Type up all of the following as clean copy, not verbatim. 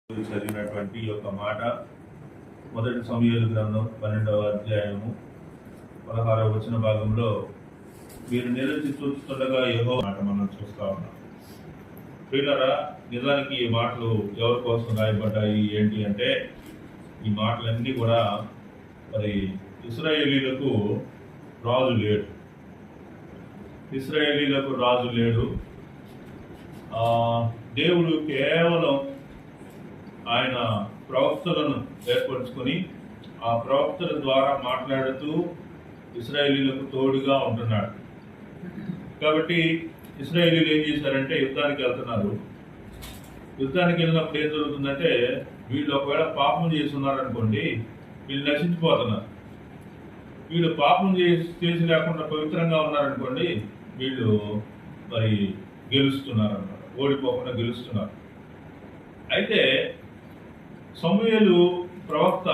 చదివినటువంటి ఈ యొక్క మాట మొదటి సమూయేలు గ్రంథం 12వ అధ్యాయము 16వ వచన భాగంలో మీరు నిలిచి చూస్తుండగా యెహోవా మాట మనం చూస్తా ఉన్నాం. ప్రియులారా, నిజానికి ఈ మాటలు ఎవరి కోసం రాయబడ్డాయి ఏంటి అంటే, ఈ మాటలన్నీ కూడా మరి ఇశ్రాయేలీలకు రాజు లేడు, ఇశ్రాయేలీలకు రాజు లేడు. దేవుడు కేవలం ఆయన ప్రవక్తలను ఏర్పరచుకొని ఆ ప్రవక్తల ద్వారా మాట్లాడుతూ ఇశ్రాయేలీలకు తోడుగా ఉంటున్నాడు. కాబట్టి ఇశ్రాయేలీలు ఏం చేశారంటే యుద్ధానికి వెళ్తున్నారు. యుద్ధానికి వెళ్ళినప్పుడు ఏం జరుగుతుందంటే, వీళ్ళు ఒకవేళ పాపం చేస్తున్నారనుకోండి, వీళ్ళు నశించిపోతున్నారు. వీళ్ళు పాపం చేసి లేకుండా పవిత్రంగా ఉన్నారనుకోండి, వీళ్ళు మరి గెలుస్తున్నారు అన్నమాట, ఓడిపోకుండా గెలుస్తున్నారు. అయితే సమూయేలు ప్రవక్త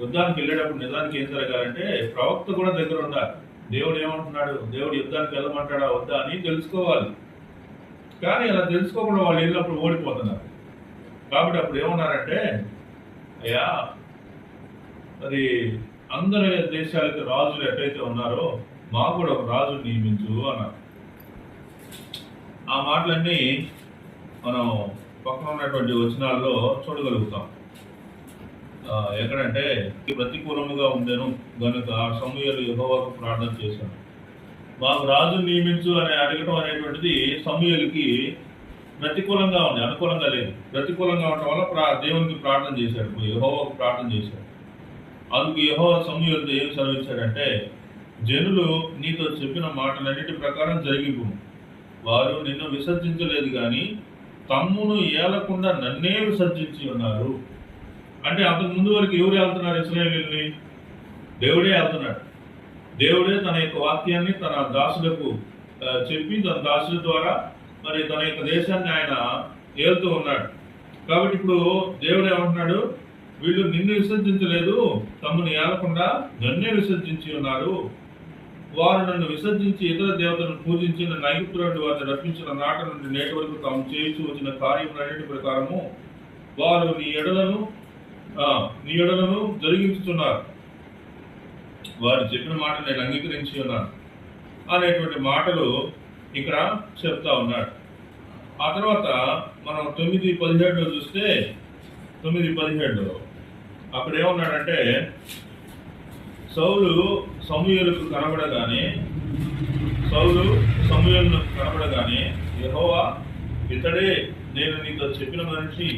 యుద్ధానికి వెళ్ళేటప్పుడు నిజానికి ఏం జరగాలంటే, ప్రవక్త కూడా దగ్గర ఉండాలి. దేవుడు ఏమంటున్నాడు, దేవుడు యుద్ధానికి వెళ్ళమంటాడా వద్దా అని తెలుసుకోవాలి. కానీ అలా తెలుసుకోకుండా వాళ్ళు వెళ్ళినప్పుడు ఓడిపోతున్నారు. కాబట్టి అప్పుడు ఏమన్నారంటే, అయ్యా మరి అందరి దేశాలకు రాజులు ఎట్లయితే ఉన్నారో మాకు కూడా ఒక రాజు నియమించు అన్నారు. ఆ మాటలన్నీ మనం పక్కన ఉన్నటువంటి వచనాల్లో చూడగలుగుతాం. ఎక్కడంటే, ప్రతికూలముగా ఉండేను గనుక సమూయేలు యెహోవాకు ప్రార్థన చేశాను. మాకు రాజు నియమించు అని అడగటం అనేటువంటిది సమూయేలుకి ప్రతికూలంగా ఉంది, అనుకూలంగా లేదు. ప్రతికూలంగా ఉండటం వల్ల దేవునికి ప్రార్థన చేశాడు, యెహోవాకు ప్రార్థన చేశాడు. అందుకు యెహోవా సమూయేలుతో ఏం సెలవిచ్చాడంటే, జనులు నీతో చెప్పిన మాటలన్నిటి ప్రకారం జరిగిపు. వారు నిన్ను విసర్జించలేదు కానీ తమ్మును ఏలకుండా నన్నే విసర్జించి ఉన్నారు. అంటే అంతకు ముందు వరకు ఎవరు వెళ్తున్నారు ఇశ్రాయేలీయుల్ని? దేవుడే వెళ్తున్నాడు. దేవుడే తన యొక్క వాక్యాన్ని తన దాసులకు చెప్పి తన దాసుల ద్వారా మరి తన యొక్క దేశాన్ని ఆయన ఏలుతూ ఉన్నాడు. కాబట్టి ఇప్పుడు దేవుడు ఏమంటున్నాడు, వీళ్ళు నిన్ను విసర్జించలేదు, తమ్మును ఏలకుండా నన్నే విసర్జించి ఉన్నారు. వారు నన్ను విసర్జించి ఇతర దేవతలను పూజించి నన్ను ఐగుప్తు నుండి వారిని రప్పించిన నాట నుండి నేటి వరకు తాము చేయించి వచ్చిన కార్యములన్నిటి ప్రకారము వారు నీ ఎడలను జరిగించుతున్నారు. వారు చెప్పిన మాట నేను అంగీకరించి ఉన్నాను అనేటువంటి మాటలు ఇక్కడ చెప్తా ఉన్నాడు. ఆ తర్వాత మనం 9:17 చూస్తే, 9:17 అక్కడ ఏమన్నాడంటే, సౌలు సమూయేలును కనబడగానే యెహోవా ఇతడే నేను నీతో చెప్పిన మనిషి